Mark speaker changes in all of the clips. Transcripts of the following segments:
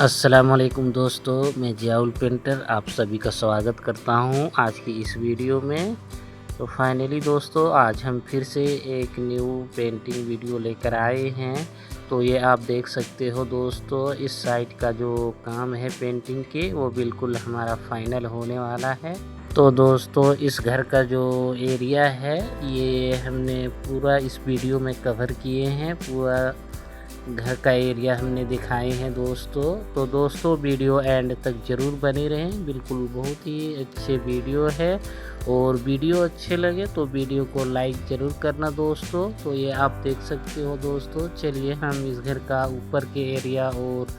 Speaker 1: अस्सलामुअलैकुम दोस्तों, मैं जियाउल पेंटर आप सभी का स्वागत करता हूं आज की इस वीडियो में। तो फाइनली दोस्तों, आज हम फिर से एक न्यू पेंटिंग वीडियो लेकर आए हैं। तो ये आप देख सकते हो दोस्तों, इस साइड का जो काम है पेंटिंग के, वो बिल्कुल हमारा फाइनल होने वाला है। तो दोस्तों, इस घर का जो एरिया है, ये हमने पूरा इस वीडियो में कवर किए हैं। पूरा घर का एरिया हमने दिखाए हैं दोस्तों। तो दोस्तों, वीडियो एंड तक ज़रूर बने रहें, बिल्कुल बहुत ही अच्छे वीडियो है। और वीडियो अच्छे लगे तो वीडियो को लाइक ज़रूर करना दोस्तों। तो ये आप देख सकते हो दोस्तों। चलिए हम इस घर का ऊपर के एरिया और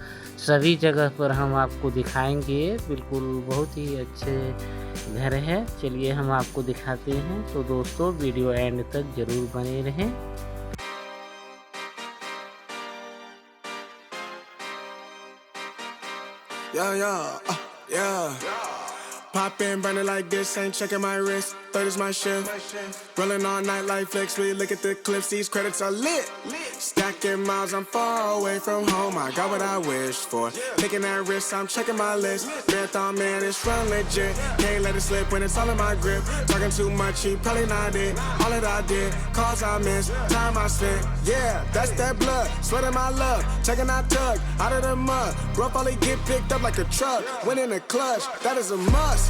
Speaker 1: सभी जगह पर हम आपको दिखाएंगे। बिल्कुल बहुत ही अच्छे घर है। चलिए हम आपको दिखाते हैं। तो दोस्तों, वीडियो एंड तक ज़रूर बने रहें।
Speaker 2: Yeah. Pop in, burning like this, ain't checking my wrist. Third is my shift. Rolling all night like flex. We look at the clips, these credits are lit. Stacking miles, I'm far away from home. I got what I wished for. Taking that risk, I'm checking my list. Marathon man, it's run legit. Can't let it slip when it's all in my grip. Talking too much, he probably not it. All that I did, calls I missed, time I spent. Yeah, that's that blood, sweating my love. Checking that tug, out of the mud. Rough only get picked up like a truck. Win in the clutch, that is a must.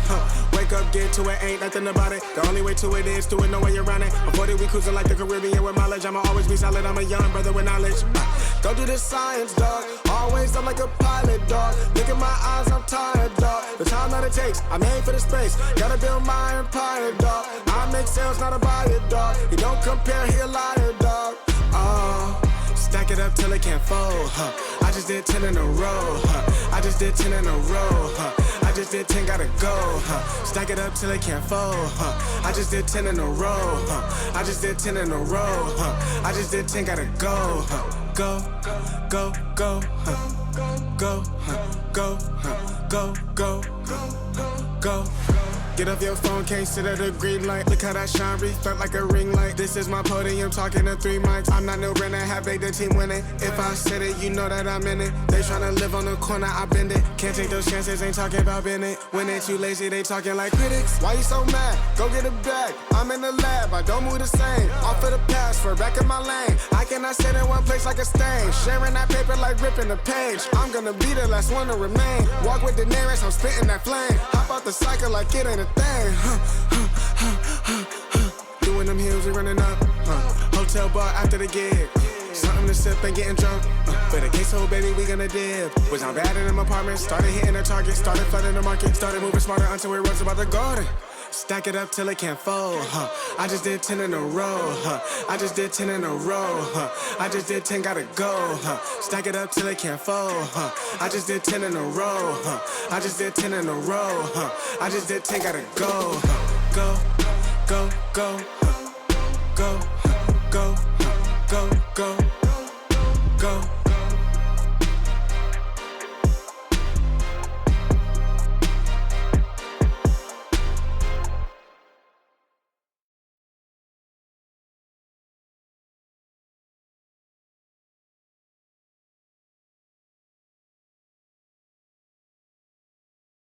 Speaker 2: Wake up, get to it, ain't nothing about it. The only way to it is do it, no way around it. Before that we cruising like the Caribbean with mileage. I'ma always be solid, I'm a young brother with knowledge. Go do the science, dog. Always up like a pilot, dog. Look in my eyes, I'm tired, dog. The time that it takes, I made for the space. Gotta build my empire, dog. I make sales, not a buyer, dog. He don't compare, he a liar, dog. Stack it up till it can't fold, I just did 10 in a row, I just did 10 in a row, I just did 10, gotta go, Stack it up till it can't fold, I just did 10 in a row, I just did 10 in a row, I just did 10, gotta go, go, go, go, go, go, go, go, go. Get off your phone, can't sit at a green light. Look how that shine reflect like a ring light. This is my podium, talking to 3 mics. I'm not no Renner, have they the team winning? If I said it, you know that I'm in it. They tryna live on the corner, I bend it. Can't take those chances, ain't talking about Bennett. When they too lazy, they talking like critics. Why you so mad? Go get a bag. I'm in the lab, I don't move the same. Off of the password, back in my lane. I cannot sit in one place like a stain. Sharing that paper like ripping the page. I'm gonna be the last one to remain. Walk with the nearest, I'm spitting that flame. Hop out the cycle like it ain't a thing. Doing them hills and running up. Hotel bar after the gig. Something to sip and getting drunk. For the queso, baby, we gonna dip. Was I bad in them apartments? Started hitting the target. Started flooding the market. Started moving smarter until it runs about the garden. Stack it up till it can't fold, I just did 10 in a row, I just did 10 in a row, I just did 10, gotta go, Stack it up till it can't fold, I just did 10 in a row, I just did 10 in a row, I just did 10, gotta go, go, go, go, go, go, go, go, go.